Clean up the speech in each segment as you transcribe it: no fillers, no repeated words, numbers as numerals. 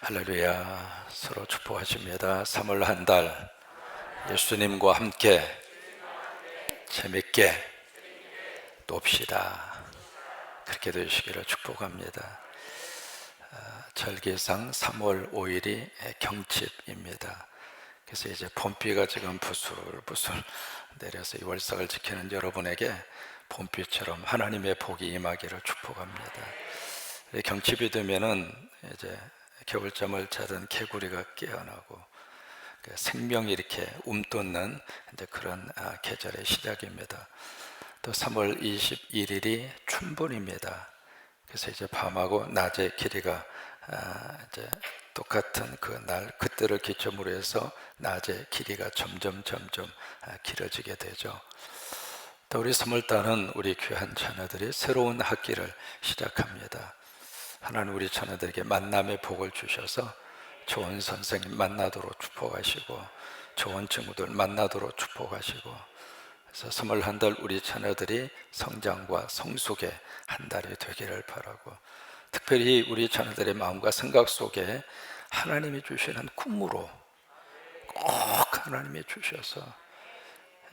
할렐루야. 서로 축복하십니다. 3월 한 달 예수님과 함께 재밌게 놉시다. 그렇게 되시기를 축복합니다. 절기상 3월 5일이 경칩입니다. 그래서 이제 봄비가 지금 부슬부슬 내려서 이 월삭을 지키는 여러분에게 봄비처럼 하나님의 복이 임하기를 축복합니다. 경칩이 되면은 이제 겨울잠을 자던 개구리가 깨어나고 생명이 이렇게 움돋는 이제 그런 계절의 시작입니다. 또 3월 21일이 춘분입니다. 그래서 이제 밤하고 낮의 길이가 이제 똑같은 그 날 그때를 기점으로 해서 낮의 길이가 점점 길어지게 되죠. 또 우리 3월달은 우리 귀한 자녀들이 새로운 학기를 시작합니다. 하나님 우리 자녀들에게 만남의 복을 주셔서 좋은 선생님 만나도록 축복하시고 좋은 친구들 만나도록 축복하시고, 그래서 3월 한 달 우리 자녀들이 성장과 성숙의 한 달이 되기를 바라고, 특별히 우리 자녀들의 마음과 생각 속에 하나님이 주시는 꿈으로 꼭 하나님이 주셔서,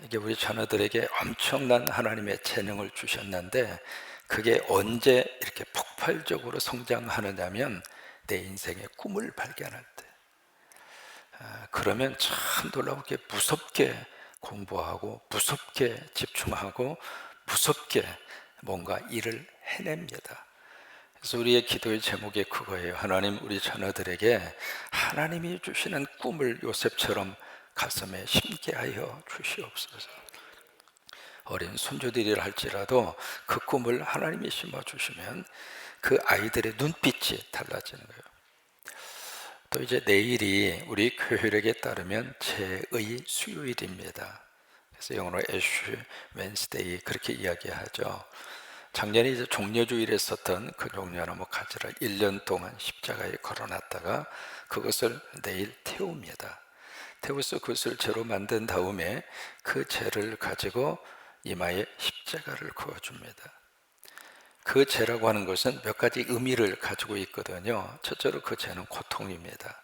이게 우리 자녀들에게 엄청난 하나님의 재능을 주셨는데 그게 언제 이렇게 폭발적으로 성장하느냐면 내 인생의 꿈을 발견할 때, 그러면 참 놀랍게 무섭게 공부하고 무섭게 집중하고 무섭게 뭔가 일을 해냅니다. 그래서 우리의 기도의 제목이 그거예요. 하나님 우리 자녀들에게 하나님이 주시는 꿈을 요셉처럼 가슴에 심게 하여 주시옵소서. 어린 손주들이라 할지라도 그 꿈을 하나님이 심어주시면 그 아이들의 눈빛이 달라지는 거예요. 또 이제 내일이 우리 교회력에 따르면 제의 수요일입니다. 그래서 영어로 애쉬 웬스데이 그렇게 이야기하죠. 작년에 이제 종려주일에 썼던 그 종려나무 가지를 1년 동안 십자가에 걸어놨다가 그것을 내일 태웁니다. 태워서 그것을 재로 만든 다음에 그 재를 가지고 이마에 십자가를 그어줍니다. 그 재라고 하는 것은 몇 가지 의미를 가지고 있거든요. 첫째로 그 재는 고통입니다.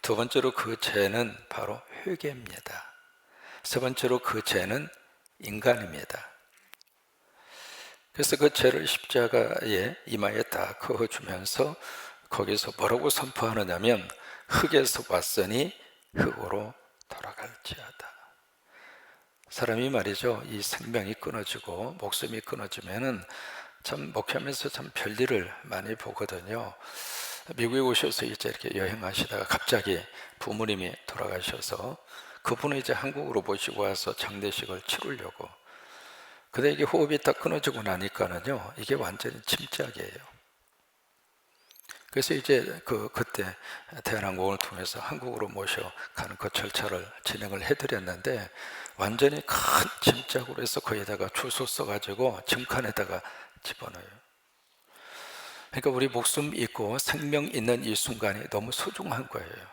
두 번째로 그 재는 바로 회개입니다. 세 번째로 그 재는 인간입니다. 그래서 그 재를 십자가에 이마에 딱 그어주면서 거기서 뭐라고 선포하느냐면 흙에서 왔으니 흙으로 돌아갈지어다. 사람이 말이죠, 이 생명이 끊어지고 목숨이 끊어지면은 참 목회하면서 참 별일을 많이 보거든요. 미국에 오셔서 이제 이렇게 여행하시다가 갑자기 부모님이 돌아가셔서 그분을 이제 한국으로 모시고 와서 장례식을 치르려고, 근데 이게 호흡이 딱 끊어지고 나니까는요 이게 완전히 침략이에요. 그래서 이제 그때 대한항공을 통해서 한국으로 모셔가는 그 절차를 진행을 해드렸는데 완전히 큰 짐짝으로 해서 거기다가 주소 써가지고 짐칸에다가 집어넣어요. 그러니까 우리 목숨 있고 생명 있는 이 순간이 너무 소중한 거예요.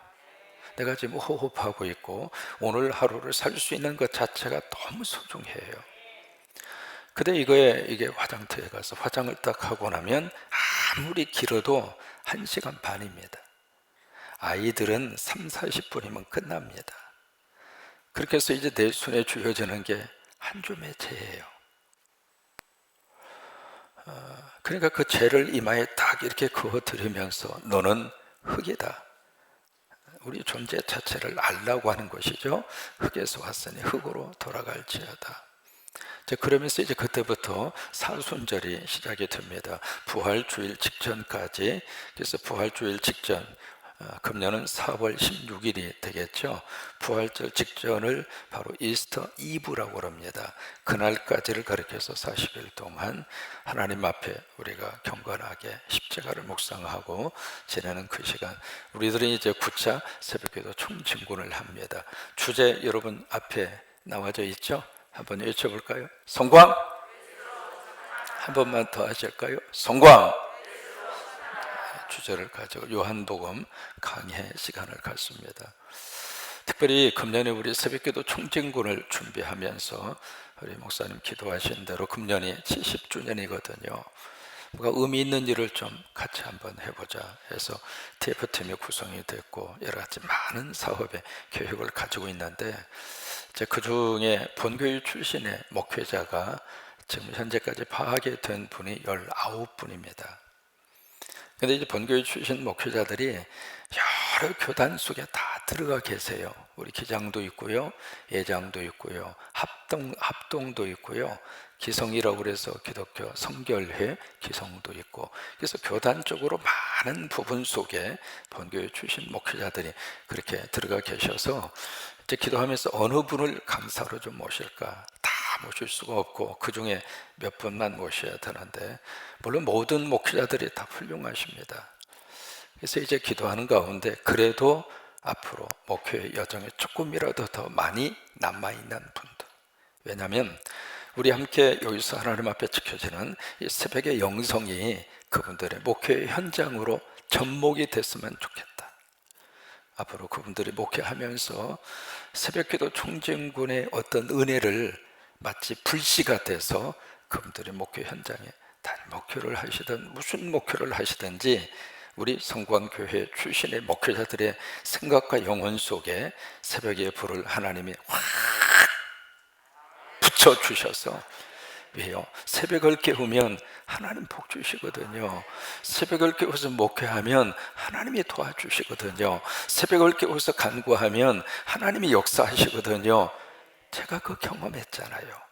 내가 지금 호흡하고 있고 오늘 하루를 살 수 있는 것 자체가 너무 소중해요. 근데 이게 화장터에 가서 화장을 딱 하고 나면 아무리 길어도 1시간 반입니다. 아이들은 30-40분이면 끝납니다. 그렇게 해서 이제 내 손에 쥐어지는 게 한 줌의 재예요. 그러니까 그 재를 이마에 딱 이렇게 그어드리면서 너는 흙이다. 우리 존재 자체를 알라고 하는 것이죠. 흙에서 왔으니 흙으로 돌아갈지어다. 그러면서 이제 그때부터 사순절이 시작이 됩니다. 부활주일 직전까지. 그래서 부활주일 직전, 금년은 4월 16일이 되겠죠. 부활절 직전을 바로 이스터 이브라고 합니다. 그날까지를 가리켜서 40일 동안 하나님 앞에 우리가 경건하게 십자가를 묵상하고 지내는 그 시간, 우리들은 이제 9차 새벽기도 총진군을 합니다. 주제 여러분 앞에 나와져 있죠? 한번 외쳐볼까요? 성광! 한 번만 더 하실까요? 성광! 주제를 가지고 요한복음 강해 시간을 갖습니다. 특별히 금년에 우리 새벽기도 총진군을 준비하면서 우리 목사님 기도하신 대로 금년이 70주년이거든요. 뭔가 의미 있는 일을 좀 같이 한번 해보자 해서 TF팀이 구성이 됐고 여러 가지 많은 사업의 계획을 가지고 있는데 이제 그 중에 본교육 출신의 목회자가 지금 현재까지 파악이 된 분이 19분입니다. 근데 이제 본교육 출신 목회자들이 여러 교단 속에 다 들어가 계세요. 우리 기장도 있고요, 예장도 있고요, 합동도 있고요, 기성이라고 그래서 기독교 성결회 기성도 있고, 그래서 교단적으로 많은 부분 속에 본교육 출신 목회자들이 그렇게 들어가 계셔서 이제 기도하면서 어느 분을 강사로 좀 모실까, 다 모실 수가 없고 그 중에 몇 분만 모셔야 되는데, 물론 모든 목회자들이 다 훌륭하십니다. 그래서 이제 기도하는 가운데 그래도 앞으로 목회 여정에 조금이라도 더 많이 남아있는 분들, 왜냐하면 우리 함께 여기서 하나님 앞에 지켜지는 이 새벽의 영성이 그분들의 목회 현장으로 접목이 됐으면 좋겠다. 앞으로 그분들이 목회하면서 새벽기도 총진군의 어떤 은혜를 마치 불씨가 돼서 그분들이 목회 현장에 단일 목회를 하시든 무슨 목회를 하시든지 우리 성광교회 출신의 목회자들의 생각과 영혼 속에 새벽의 불을 하나님이 확 붙여주셔서, 왜요? 새벽을 깨우면 하나님 복 주시거든요. 새벽을 깨워서 목회하면 하나님이 도와주시거든요. 새벽을 깨워서 간구하면 하나님이 역사하시거든요. 제가 그 경험했잖아요.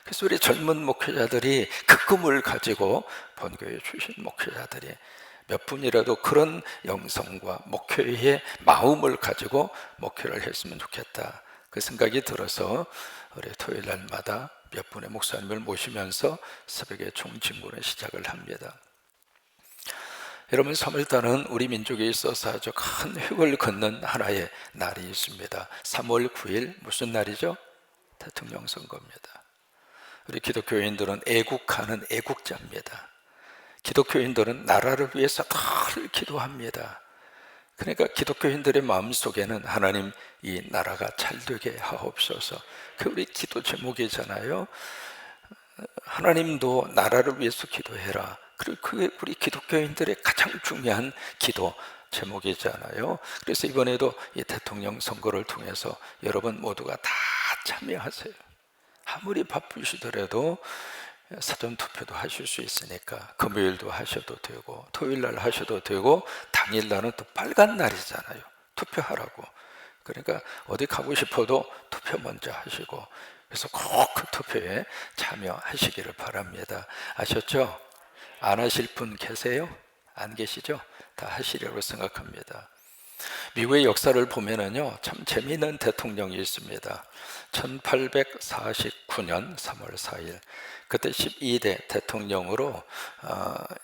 그래서 우리 젊은 목회자들이 그 꿈을 가지고 본교회 출신 목회자들이 몇 분이라도 그런 영성과 목회의 마음을 가지고 목회를 했으면 좋겠다, 그 생각이 들어서 우리 토요일 날마다 몇 분의 목사님을 모시면서 새벽의 총진군을 시작을 합니다. 여러분, 3월달은 우리 민족에 있어서 아주 큰 획을 긋는 하나의 날이 있습니다. 3월 9일 무슨 날이죠? 대통령 선거입니다. 우리 기독교인들은 애국하는 애국자입니다. 기독교인들은 나라를 위해서 늘 기도합니다. 그러니까 기독교인들의 마음속에는 하나님 이 나라가 잘되게 하옵소서, 그 우리 기도 제목이잖아요. 하나님도 나라를 위해서 기도해라. 그리고 그게 우리 기독교인들의 가장 중요한 기도 제목이잖아요. 그래서 이번에도 이 대통령 선거를 통해서 여러분 모두가 다 참여하세요. 아무리 바쁘시더라도 사전투표도 하실 수 있으니까 금요일도 하셔도 되고 토요일날 하셔도 되고 당일날은 또 빨간 날이잖아요. 투표하라고. 그러니까 어디 가고 싶어도 투표 먼저 하시고, 그래서 꼭 그 투표에 참여하시기를 바랍니다. 아셨죠? 안 하실 분 계세요? 안 계시죠? 다 하시려고 생각합니다. 미국의 역사를 보면은요, 참 재미있는 대통령이 있습니다. 1849년 3월 4일, 그때 12대 대통령으로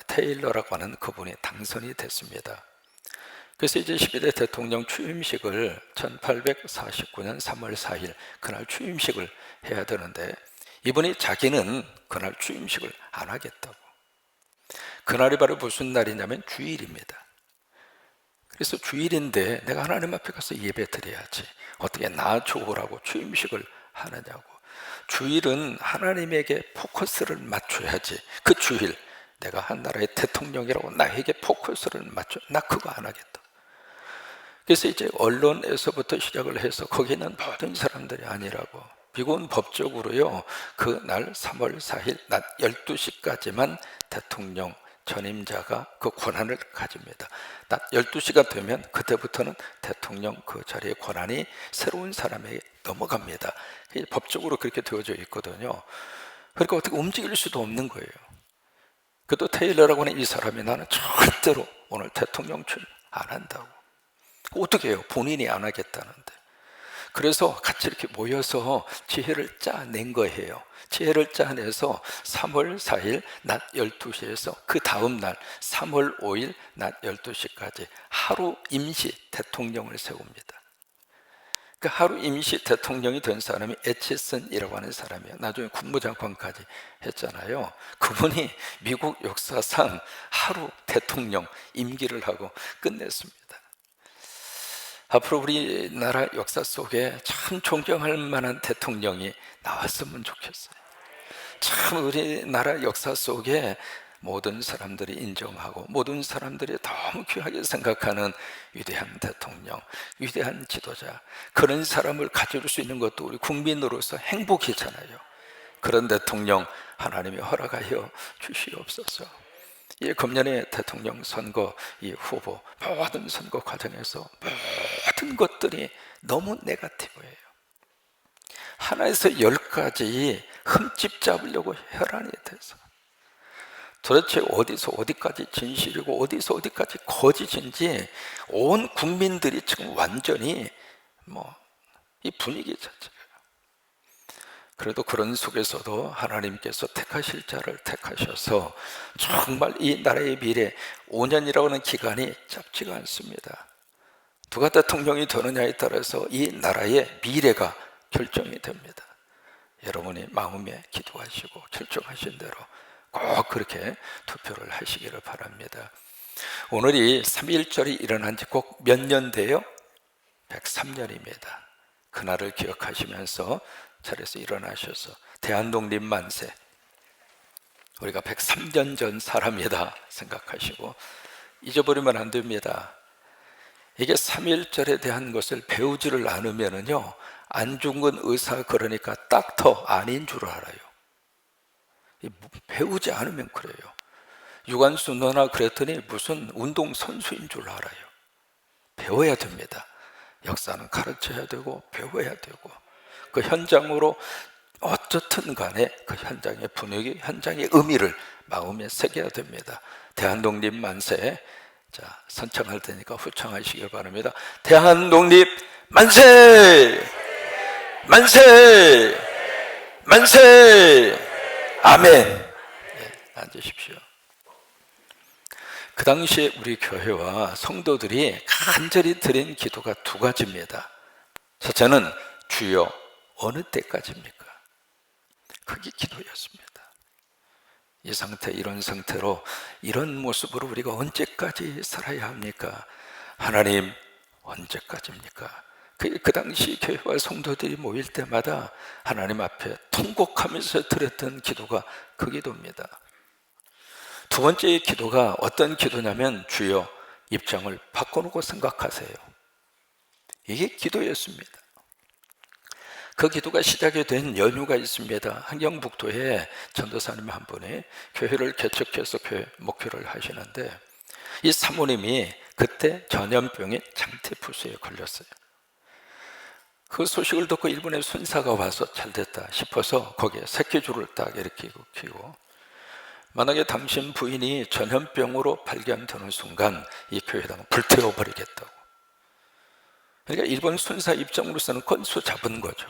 테일러라고 하는 그분이 당선이 됐습니다. 그래서 이제 12대 대통령 취임식을 1849년 3월 4일 그날 취임식을 해야 되는데, 이분이 자기는 그날 취임식을 안 하겠다고. 그날이 바로 무슨 날이냐면 주일입니다. 그래서 주일인데 내가 하나님 앞에 가서 예배 드려야지, 어떻게 나 좋으라고 취임식을 하느냐고. 주일은 하나님에게 포커스를 맞춰야지. 그 주일 내가 한 나라의 대통령이라고 나에게 포커스를 맞춰, 나 그거 안 하겠다. 그래서 이제 언론에서부터 시작을 해서 거기는 모든 사람들이 아니라고. 미국은 법적으로요, 그날 3월 4일 낮 12시까지만 대통령 전임자가 그 권한을 가집니다. 낮 12시가 되면 그때부터는 대통령 그 자리의 권한이 새로운 사람에게 넘어갑니다. 법적으로 그렇게 되어져 있거든요. 그러니까 어떻게 움직일 수도 없는 거예요. 그래도 테일러라고 하는 이 사람이 나는 절대로 오늘 대통령 출 안 한다고. 어떻게 해요? 본인이 안 하겠다는데. 그래서 같이 이렇게 모여서 지혜를 짜낸 거예요. 지혜를 짜내서 3월 4일 낮 12시에서 그 다음 날 3월 5일 낮 12시까지 하루 임시 대통령을 세웁니다. 그 하루 임시 대통령이 된 사람이 애치슨이라고 하는 사람이에요. 나중에 국무장관까지 했잖아요. 그분이 미국 역사상 하루 대통령 임기를 하고 끝냈습니다. 앞으로 우리나라 역사 속에 참 존경할 만한 대통령이 나왔으면 좋겠어요. 참 우리나라 역사 속에 모든 사람들이 인정하고 모든 사람들이 너무 귀하게 생각하는 위대한 대통령, 위대한 지도자, 그런 사람을 가질 수 있는 것도 우리 국민으로서 행복이잖아요. 그런 대통령 하나님이 허락하여 주시옵소서. 이 금년의 대통령 선거, 이 후보 모든 선거 과정에서 모든 것들이 너무 네거티브예요. 하나에서 10가지 흠집 잡으려고 혈안이 돼서 도대체 어디서 어디까지 진실이고 어디서 어디까지 거짓인지 온 국민들이 지금 완전히 이 분위기 자체가. 그래도 그런 속에서도 하나님께서 택하실 자를 택하셔서 정말 이 나라의 미래, 5년이라고 하는 기간이 짧지가 않습니다. 누가 대통령이 되느냐에 따라서 이 나라의 미래가 결정이 됩니다. 여러분이 마음에 기도하시고 결정하신 대로 꼭 그렇게 투표를 하시기를 바랍니다. 오늘이 3.1절이 일어난 지 꼭 몇 년 돼요? 103년입니다. 그날을 기억하시면서 자리에서 일어나셔서 대한독립 만세, 우리가 103년 전 사람이다 생각하시고 잊어버리면 안 됩니다. 이게 3.1절에 대한 것을 배우지를 않으면요, 안중근 의사 그러니까 닥터 아닌 줄 알아요. 배우지 않으면 그래요. 유관순 누나 그랬더니 무슨 운동선수인 줄 알아요. 배워야 됩니다. 역사는 가르쳐야 되고 배워야 되고 그 현장으로 어떻든 간에 그 현장의 분위기, 현장의 의미를 마음에 새겨야 됩니다. 대한독립 만세, 자 선창할 테니까 후창하시길 바랍니다. 대한독립 만세! 만세! 만세! 아멘. 네, 앉으십시오. 그 당시에 우리 교회와 성도들이 간절히 드린 기도가 2가지입니다. 첫째는 주여 어느 때까지입니까? 그게 기도였습니다. 이 상태, 이런 상태로 이런 모습으로 우리가 언제까지 살아야 합니까? 하나님 언제까지입니까? 그 당시 교회와 성도들이 모일 때마다 하나님 앞에 통곡하면서 드렸던 기도가 그 기도입니다. 2번째 기도가 어떤 기도냐면 주여 입장을 바꿔놓고 생각하세요. 이게 기도였습니다. 그 기도가 시작이 된 연유가 있습니다. 한경북도에 전도사님 한 분이 교회를 개척해서 교회 목회를 하시는데 이 사모님이 그때 전염병에 장티푸스에 걸렸어요. 그 소식을 듣고 일본의 순사가 와서 잘 됐다 싶어서 거기에 새끼줄을 딱 이렇게 키고 만약에 당신 부인이 전염병으로 발견되는 순간 이 교회당은 불태워버리겠다고. 그러니까 일본 순사 입장으로서는 건수 잡은 거죠.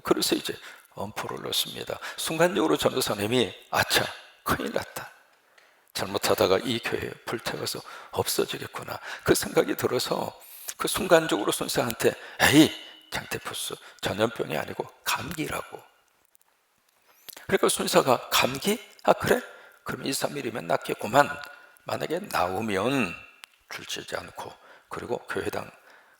그래서 이제 엄포를 넣습니다. 순간적으로 전도사님이 아차 큰일 났다, 잘못하다가 이 교회 불태워서 없어지겠구나 그 생각이 들어서 그 순간적으로 순사한테 에이 장티푸스 전염병이 아니고 감기라고. 그러니까 순사가 감기? 아 그래? 그럼 2, 3일이면 낫겠구만. 만약에 나오면 줄치지 않고 그리고 교회당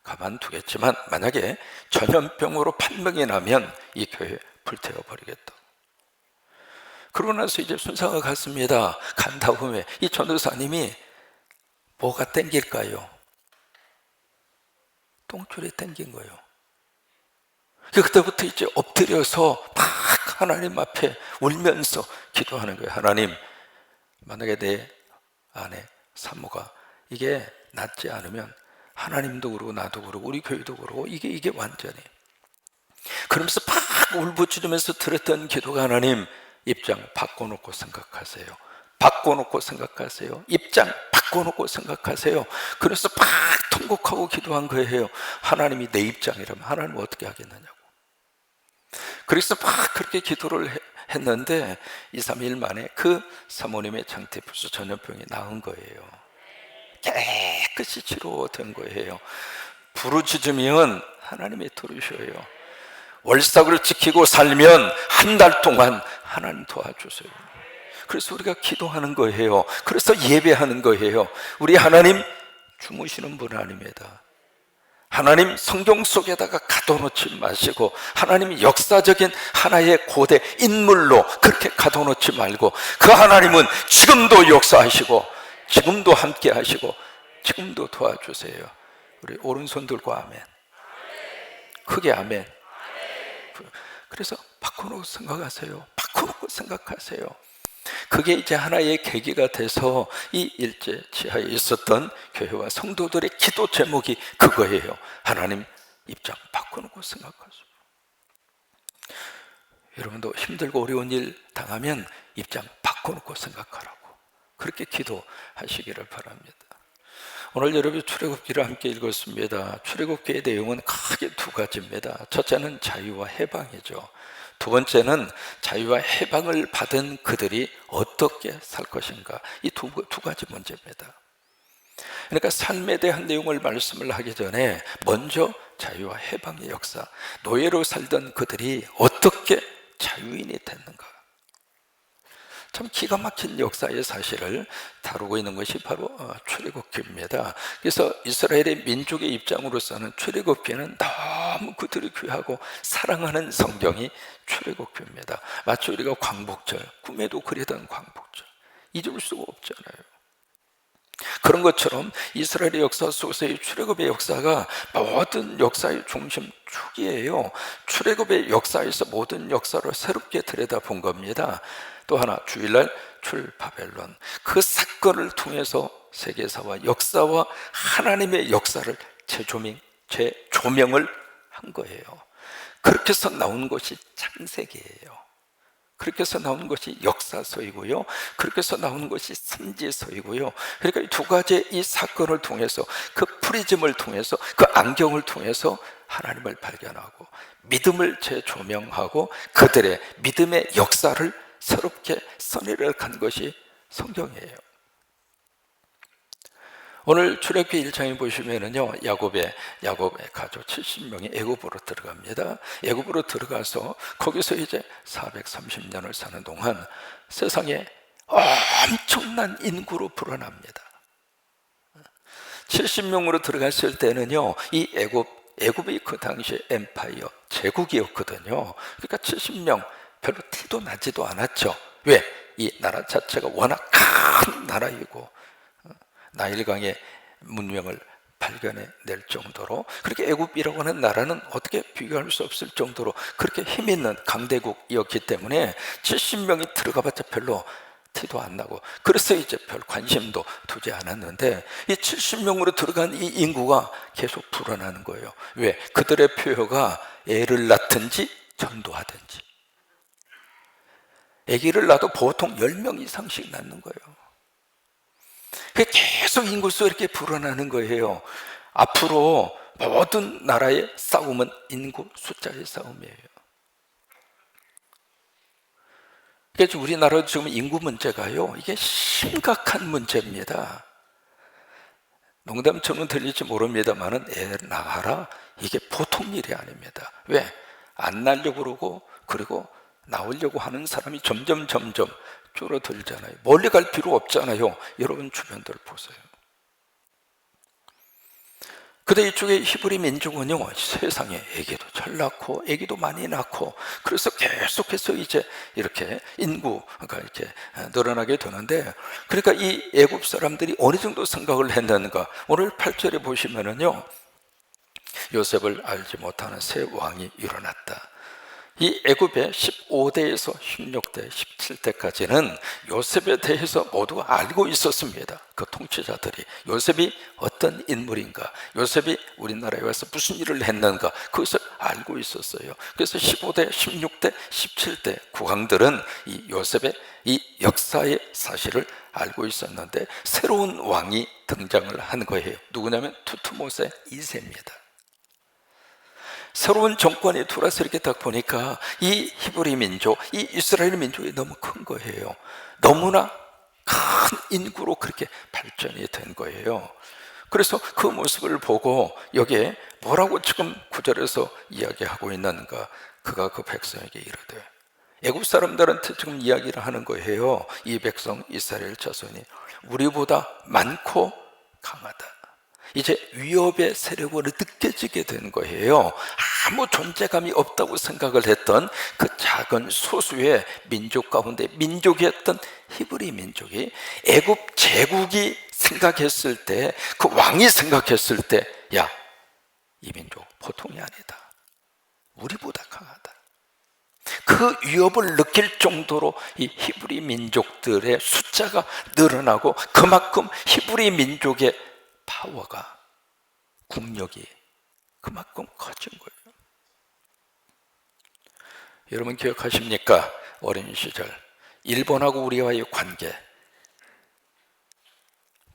가만두겠지만 만약에 전염병으로 판명이 나면 이 교회 불태워버리겠다. 그러고 나서 이제 순사가 갔습니다. 간 다음에 이 전도사님이 뭐가 땡길까요? 똥줄이 땡긴 거예요. 그때부터 이제 엎드려서 막 하나님 앞에 울면서 기도하는 거예요. 하나님, 만약에 내 아내 산모가 이게 낫지 않으면 하나님도 그러고 나도 그러고 우리 교회도 그러고 이게 완전히, 그러면서 막 울부짖으면서 드렸던 기도가 하나님 입장 바꿔놓고 생각하세요. 바꿔놓고 생각하세요. 입장 바꿔놓고 생각하세요. 그래서 막 통곡하고 기도한 거예요. 하나님이 내 입장이라면 하나님은 어떻게 하겠느냐고. 그래서 막 그렇게 기도를 했는데 2, 3일 만에 그 사모님의 장티푸스 전염병이 나은 거예요. 깨끗이 치료된 거예요. 부르짖으면 하나님이 들으셔요. 월삭을 지키고 살면 한 달 동안 하나님 도와주세요. 그래서 우리가 기도하는 거예요. 그래서 예배하는 거예요. 우리 하나님 주무시는 분 아닙니다. 하나님 성경 속에다가 가둬놓지 마시고 하나님이 역사적인 하나의 고대 인물로 그렇게 가둬놓지 말고 그 하나님은 지금도 역사하시고 지금도 함께 하시고 지금도 도와주세요. 우리 오른손 들고 아멘. 크게 아멘. 그래서 바꿔놓고 생각하세요. 바꿔놓고 생각하세요. 그게 이제 하나의 계기가 돼서 이 일제 지하에 있었던 교회와 성도들의 기도 제목이 그거예요. 하나님 입장 바꿔놓고 생각하세요. 여러분도 힘들고 어려운 일 당하면 입장 바꿔놓고 생각하라고 그렇게 기도하시기를 바랍니다. 오늘 여러분 출애굽기를 함께 읽었습니다. 출애굽기의 내용은 크게 두 가지입니다. 첫째는 자유와 해방이죠. 두 번째는 자유와 해방을 받은 그들이 어떻게 살 것인가. 이 두 가지 문제입니다. 그러니까 삶에 대한 내용을 말씀을 하기 전에 먼저 자유와 해방의 역사, 노예로 살던 그들이 어떻게 자유인이 됐는가. 참 기가 막힌 역사의 사실을 다루고 있는 것이 바로 출애굽기입니다. 그래서 이스라엘의 민족의 입장으로서는 출애굽기는 너무 그들이 귀하고 사랑하는 성경이 출애굽기입니다. 마치 우리가 광복절, 꿈에도 그리던 광복절 잊을 수가 없잖아요. 그런 것처럼 이스라엘의 역사 속에서의 출애굽의 역사가 모든 역사의 중심축이에요. 출애굽의 역사에서 모든 역사를 새롭게 들여다본 겁니다. 또 하나 주일날 출바벨론, 그 사건을 통해서 세계사와 역사와 하나님의 역사를 재조명을 한 거예요. 그렇게 해서 나온 것이 창세기예요. 그렇게 해서 나오는 것이 역사서이고요. 그렇게 해서 나오는 것이 선지서이고요. 그러니까 이 두 가지의 이 사건을 통해서 그 프리즘을 통해서 그 안경을 통해서 하나님을 발견하고 믿음을 재조명하고 그들의 믿음의 역사를 새롭게 선회를 간 것이 성경이에요. 오늘 출애굽기 1장에 보시면은요, 야곱의 가족 70명이 애굽으로 들어갑니다. 애굽으로 들어가서 거기서 이제 430년을 사는 동안 세상에 엄청난 인구로 불어납니다. 70명으로 들어갔을 때는요, 이 애굽이 그 당시에 엠파이어, 제국이었거든요. 그러니까 70명 별로 티도 나지도 않았죠. 왜? 이 나라 자체가 워낙 큰 나라이고 나일강의 문명을 발견해낼 정도로, 그렇게 애굽이라고 하는 나라는 어떻게 비교할 수 없을 정도로 그렇게 힘있는 강대국이었기 때문에 70명이 들어가봤자 별로 티도 안 나고, 그래서 이제 별 관심도 두지 않았는데 이 70명으로 들어간 이 인구가 계속 불어나는 거예요. 왜? 그들의 표효가 애를 낳든지 전도하든지. 아기를 낳아도 보통 10명 이상씩 낳는 거예요. 계속 인구수 이렇게 불어나는 거예요. 앞으로 모든 나라의 싸움은 인구 숫자의 싸움이에요. 그래서 우리나라 지금 인구 문제가요, 이게 심각한 문제입니다. 농담처럼 들릴지 모릅니다만은 애 낳아라, 이게 보통 일이 아닙니다. 왜? 안 낳으려고 그러고, 그리고 나오려고 하는 사람이 점점 줄어들잖아요. 멀리 갈 필요 없잖아요. 여러분 주변들 보세요. 근데 이쪽에 히브리 민족은요, 세상에 아기도 잘 낳고 아기도 많이 낳고, 그래서 계속해서 이제 이렇게 인구가 이렇게 늘어나게 되는데, 그러니까 이 애굽 사람들이 어느 정도 생각을 했는가. 오늘 8절에 보시면은요, 요셉을 알지 못하는 새 왕이 일어났다. 이 애굽의 15대에서 16대, 17대까지는 요셉에 대해서 모두가 알고 있었습니다. 그 통치자들이 요셉이 어떤 인물인가, 요셉이 우리나라에 와서 무슨 일을 했는가, 그것을 알고 있었어요. 그래서 15대, 16대, 17대 국왕들은 이 요셉의 이 역사의 사실을 알고 있었는데, 새로운 왕이 등장을 한 거예요. 누구냐면 투트모세 2세입니다. 새로운 정권이 들어와서 이렇게 딱 보니까 이 히브리 민족, 이 이스라엘 민족이 너무 큰 거예요. 너무나 큰 인구로 그렇게 발전이 된 거예요. 그래서 그 모습을 보고 여기에 뭐라고 지금 구절에서 이야기하고 있는가. 그가 그 백성에게 이르되, 애굽 사람들한테 지금 이야기를 하는 거예요. 이 백성 이스라엘 자손이 우리보다 많고 강하다. 이제 위협의 세력으로 느껴지게 된 거예요. 아무 존재감이 없다고 생각을 했던 그 작은 소수의 민족 가운데 민족이었던 히브리 민족이 애굽 제국이 생각했을 때, 그 왕이 생각했을 때, 야, 이 민족 보통이 아니다, 우리보다 강하다, 그 위협을 느낄 정도로 이 히브리 민족들의 숫자가 늘어나고 그만큼 히브리 민족의 파워가, 국력이 그만큼 커진 거예요. 여러분 기억하십니까? 어린 시절 일본하고 우리와의 관계,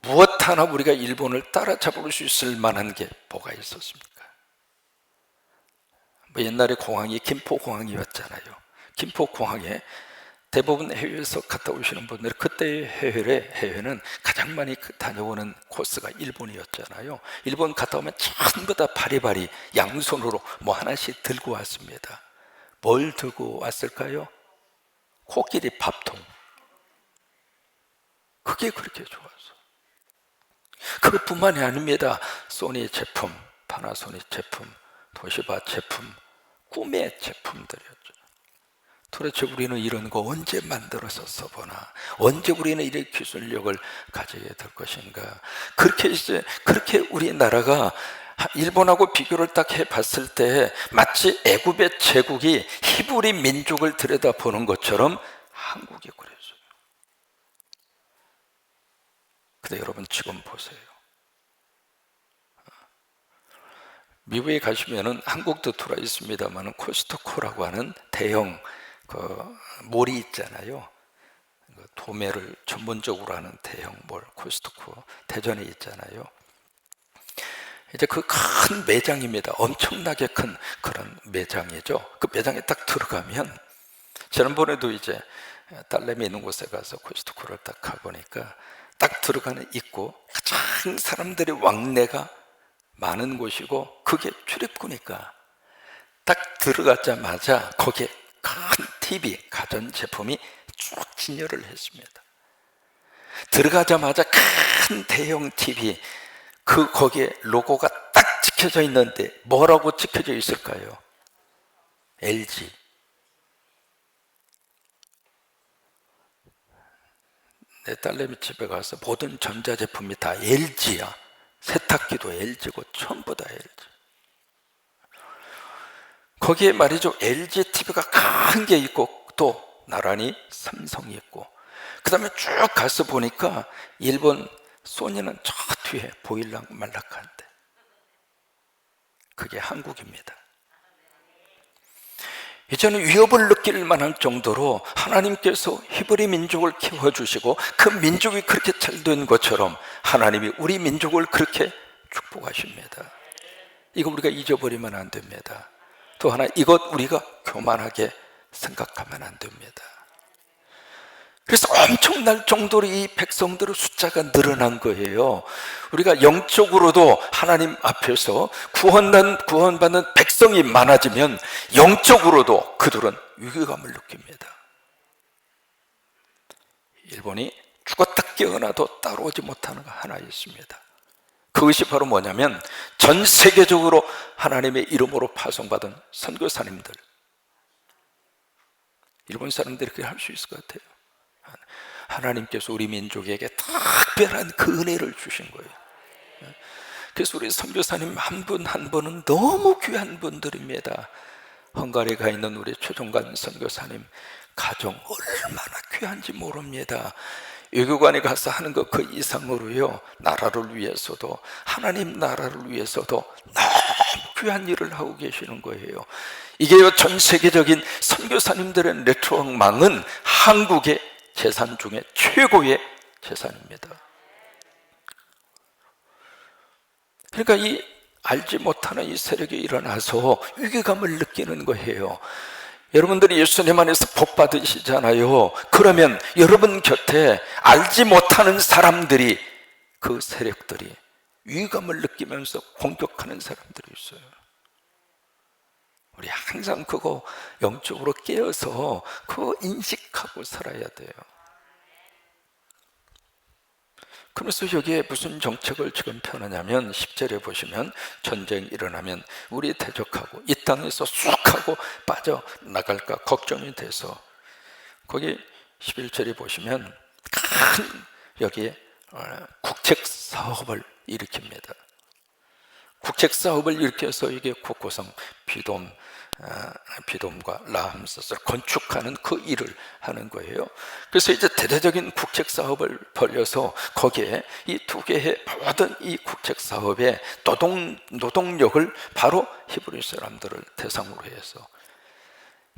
무엇 하나 우리가 일본을 따라잡을 수 있을 만한 게 뭐가 있었습니까? 옛날에 공항이 김포공항이었잖아요. 김포공항에 대부분 해외에서 갔다 오시는 분들, 그때의 해외는 가장 많이 다녀오는 코스가 일본이었잖아요. 일본 갔다 오면 전부 다 바리바리 양손으로 뭐 하나씩 들고 왔습니다. 뭘 들고 왔을까요? 코끼리 밥통. 그게 그렇게 좋았어. 그것뿐만이 아닙니다. 소니 제품, 파나소닉 제품, 도시바 제품, 꿈의 제품들이었죠. 도대체 우리는 이런 거 언제 만들어서 써보나? 언제 우리는 이런 기술력을 가지게 될 것인가? 그렇게 우리나라가 일본하고 비교를 딱 해봤을 때 마치 애굽의 제국이 히브리 민족을 들여다보는 것처럼 한국이 그랬어요. 근데 여러분 지금 보세요. 미국에 가시면은 한국도 들어와 있습니다만 코스트코라고 하는 대형 몰이 있잖아요. 도매를 전문적으로 하는 대형 몰, 코스트코 대전에 있잖아요. 이제 그 큰 매장입니다. 엄청나게 큰 그런 매장이죠. 그 매장에 딱 들어가면, 지난번에도 이제 딸내미 있는 곳에 가서 코스트코를 딱 가보니까 딱 들어가는 입구, 가장 사람들이 왕래가 많은 곳이고 그게 출입구니까 딱 들어가자마자 거기에 큰 TV, 가전제품이 쭉 진열을 했습니다. 들어가자마자 큰 대형 TV, 거기에 로고가 딱 찍혀져 있는데 뭐라고 찍혀져 있을까요? LG. 내 딸내미 집에 가서 모든 전자제품이 다 LG야. 세탁기도 LG고 전부 다 LG. 거기에 말이죠, LG TV가 큰 게 있고 또 나란히 삼성이 있고, 그 다음에 쭉 가서 보니까 일본 소니는 저 뒤에 보일락 말락한데 그게 한국입니다. 이제는 위협을 느낄 만할 정도로 하나님께서 히브리 민족을 키워주시고 그 민족이 그렇게 잘 된 것처럼 하나님이 우리 민족을 그렇게 축복하십니다. 이거 우리가 잊어버리면 안 됩니다. 또 하나, 이것 우리가 교만하게 생각하면 안 됩니다. 그래서 엄청날 정도로 이 백성들의 숫자가 늘어난 거예요. 우리가 영적으로도 하나님 앞에서 구원받는 백성이 많아지면 영적으로도 그들은 위기감을 느낍니다. 일본이 죽었다 깨어나도 따라오지 못하는 거 하나 있습니다. 그것이 바로 뭐냐면 전 세계적으로 하나님의 이름으로 파송받은 선교사님들. 일본 사람들이 그렇게 할 수 있을 것 같아요. 하나님께서 우리 민족에게 특별한 그 은혜를 주신 거예요. 그래서 우리 선교사님 한 분 한 분은 너무 귀한 분들입니다. 헝가리에 가 있는 우리 최종관 선교사님 가정 얼마나 귀한지 모릅니다. 외교관에 가서 하는 것 그 이상으로요, 나라를 위해서도, 하나님 나라를 위해서도 너무 귀한 일을 하고 계시는 거예요. 이게요, 전 세계적인 선교사님들의 네트워크망은 한국의 재산 중에 최고의 재산입니다. 그러니까 이 알지 못하는 이 세력이 일어나서 위기감을 느끼는 거예요. 여러분들이 예수님 안에서 복 받으시잖아요. 그러면 여러분 곁에 알지 못하는 사람들이, 그 세력들이 위기감을 느끼면서 공격하는 사람들이 있어요. 우리 항상 그거 영적으로 깨어서 그거 인식하고 살아야 돼요. 그러면서 여기에 무슨 정책을 지금 펴느냐면 10절에 보시면 전쟁이 일어나면 우리 대적하고 이 땅에서 쑥 하고 빠져나갈까 걱정이 돼서 거기 11절에 보시면 큰 여기에 국책 사업을 일으킵니다. 국책 사업을 일으켜서 이게 국고성 비돔과 라함셋을 건축하는 그 일을 하는 거예요. 그래서 이제 대대적인 국책 사업을 벌여서 거기에 이 두 개의 모든 이 국책 사업의 노동력을 바로 히브리 사람들을 대상으로 해서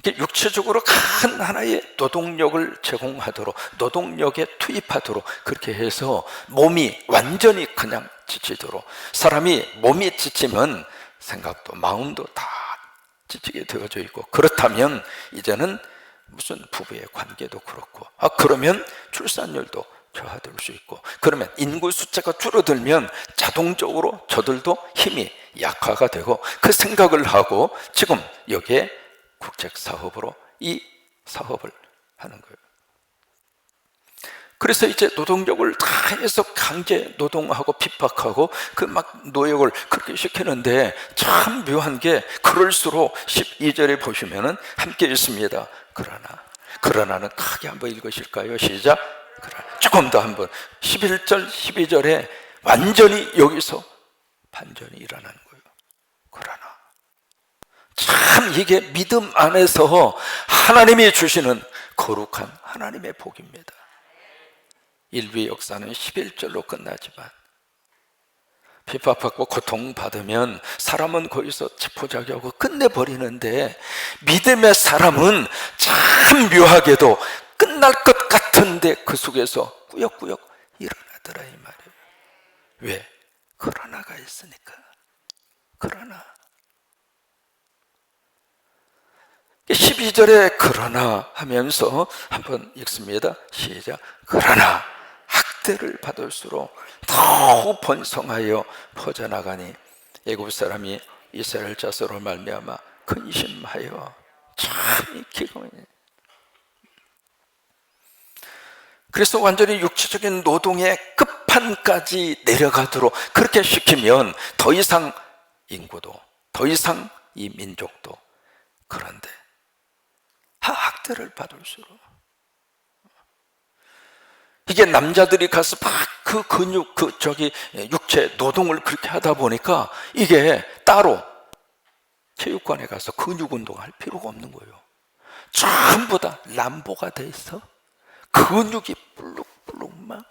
육체적으로 큰 하나의 노동력을 제공하도록 노동력에 투입하도록 그렇게 해서 몸이 완전히 그냥 지치도록, 사람이 몸이 지치면 생각도 마음도 다 지치게 되어져 있고, 그렇다면 이제는 무슨 부부의 관계도 그렇고, 그러면 출산율도 저하될 수 있고, 그러면 인구 숫자가 줄어들면 자동적으로 저들도 힘이 약화가 되고, 그 생각을 하고 지금 여기에 국책 사업으로 이 사업을 하는 거예요. 그래서 이제 노동력을 다 해서 강제 노동하고 핍박하고 그 막 노역을 그렇게 시키는데, 참 묘한 게 그럴수록 12절에 보시면은 함께 있습니다. 그러나는 크게 한번 읽으실까요? 시작. 조금 더 한번 11절 12절에 완전히 여기서 반전이 일어나는 거예요. 그러나 참 이게 믿음 안에서 하나님이 주시는 거룩한 하나님의 복입니다. 인류의 역사는 11절로 끝나지만 핍박받고 고통받으면 사람은 거기서 체포자기하고 끝내버리는데, 믿음의 사람은 참 묘하게도 끝날 것 같은데 그 속에서 꾸역꾸역 일어나더라 이 말이에요. 왜? 그러나가 있으니까. 그러나 12절에 그러나 하면서 한번 읽습니다. 시작. 그러나 학대를 받을수록 더욱 번성하여 퍼져나가니 애굽 사람이 이스라엘 자손으로 말미암아 근심하여 참 기꺼이. 그래서 완전히 육체적인 노동의 끝판까지 내려가도록 그렇게 시키면 더 이상 인구도, 더 이상 이 민족도, 그런데 학대를 받을수록, 이게 남자들이 가서 막 그 근육, 육체 노동을 그렇게 하다 보니까 이게 따로 체육관에 가서 근육 운동할 필요가 없는 거예요. 전부 다 람보가 돼 있어. 근육이 불룩불룩 막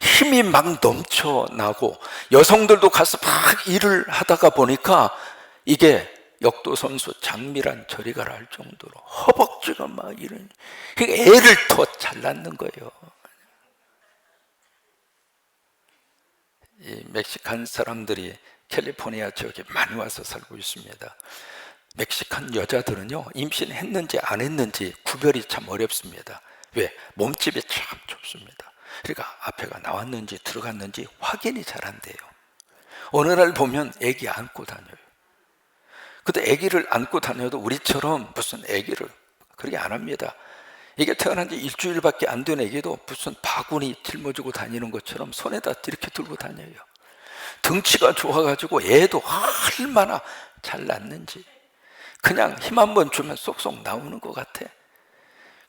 힘이 막 넘쳐나고, 여성들도 가서 막 일을 하다가 보니까 이게 역도선수 장미란 저리 가라 할 정도로 허벅지가 막 이런, 그러니까 애를 더 잘 낳는 거예요. 이 멕시칸 사람들이 캘리포니아 지역에 많이 와서 살고 있습니다. 멕시칸 여자들은요, 임신했는지 안 했는지 구별이 참 어렵습니다. 왜? 몸집이 참 좁습니다. 그러니까 앞에가 나왔는지 들어갔는지 확인이 잘 안 돼요. 어느 날 보면 애기 안고 다녀요. 근데 아기를 안고 다녀도 우리처럼 무슨 아기를 그렇게 안 합니다. 이게 태어난 지 일주일밖에 안 된 아기도 무슨 바구니 짊어지고 다니는 것처럼 손에다 이렇게 들고 다녀요. 등치가 좋아가지고 애도 얼마나 잘 낳는지 그냥 힘 한번 주면 쏙쏙 나오는 것 같아.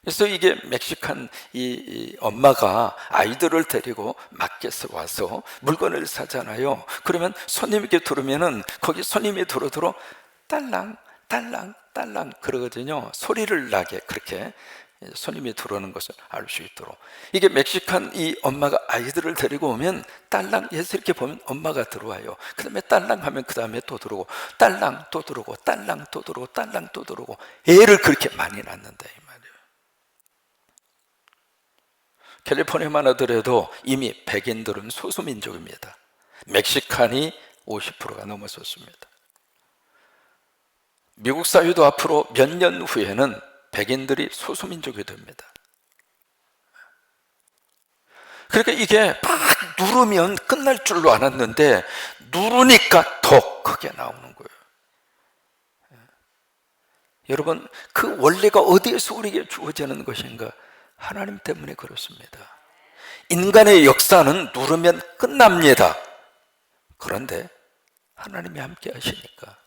그래서 이게 멕시칸 이 엄마가 아이들을 데리고 마켓에 와서 물건을 사잖아요. 그러면 손님에게 들으면은 거기 손님이 들어 딸랑 딸랑 딸랑 그러거든요. 소리를 나게 그렇게 손님이 들어오는 것을 알 수 있도록. 이게 멕시칸 이 엄마가 아이들을 데리고 오면 딸랑 해서 이렇게 보면 엄마가 들어와요. 그 다음에 딸랑 하면 그 다음에 또 들어오고, 딸랑 또 들어오고, 딸랑 또 들어오고, 딸랑 또 들어오고, 애를 그렇게 많이 낳는다 이 말이에요. 캘리포니아만 하더라도 이미 백인들은 소수민족입니다. 멕시칸이 50%가 넘어섰습니다. 미국 사회도 앞으로 몇 년 후에는 백인들이 소수민족이 됩니다. 그러니까 이게 막 누르면 끝날 줄로 알았는데 누르니까 더 크게 나오는 거예요. 여러분, 그 원리가 어디에서 우리에게 주어지는 것인가? 하나님 때문에 그렇습니다. 인간의 역사는 누르면 끝납니다. 그런데 하나님이 함께 하시니까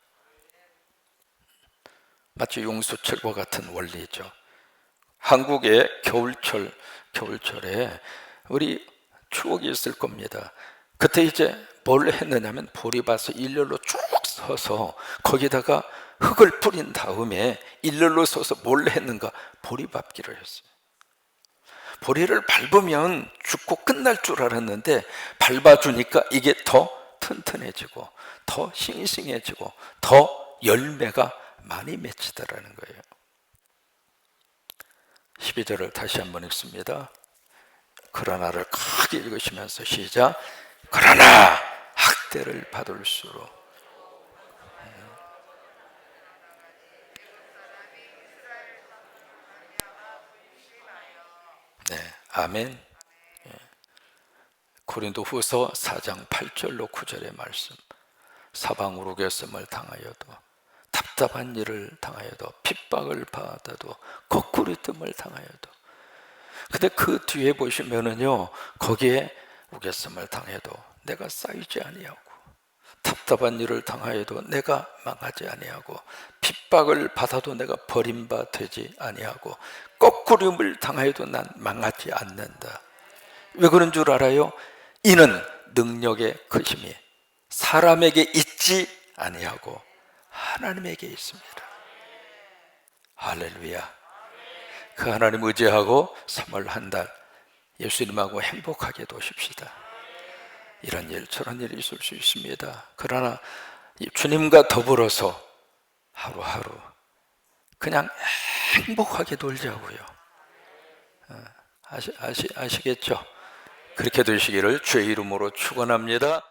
마치 용수철과 같은 원리죠. 한국의 겨울철에 우리 추억이 있을 겁니다. 그때 이제 뭘 했느냐면 보리밭을 일렬로 쭉 서서 거기다가 흙을 뿌린 다음에 일렬로 서서 뭘 했는가? 보리밥기를 했어요. 보리를 밟으면 죽고 끝날 줄 알았는데 밟아주니까 이게 더 튼튼해지고 더 싱싱해지고 더 열매가 많이 맺히더라는 거예요. 12절을 다시 한번 읽습니다. 그러나를 크게 읽으시면서 시작. 그러나 학대를 받을수록. 네, 아멘. 고린도후서 4장 8절로 9절의 말씀. 사방으로 괴성을 당하여도 답답한 일을 당하여도 핍박을 받아도 거꾸리뜸을 당하여도. 근데 그 뒤에 보시면은요, 거기에 우겨쌈을 당해도 내가 쌓이지 아니하고 답답한 일을 당하여도 내가 망하지 아니하고 핍박을 받아도 내가 버림바 되지 아니하고 거꾸림을 당하여도 난 망하지 않는다. 왜 그런 줄 알아요? 이는 능력의 크심이 사람에게 있지 아니하고 하나님에게 있습니다. 할렐루야. 그 하나님 의지하고 3월 한 달 예수님하고 행복하게 도십시다. 이런 일 저런 일이 있을 수 있습니다. 그러나 주님과 더불어서 하루하루 그냥 행복하게 놀자고요. 아시겠죠? 그렇게 되시기를 주의 이름으로 축원합니다.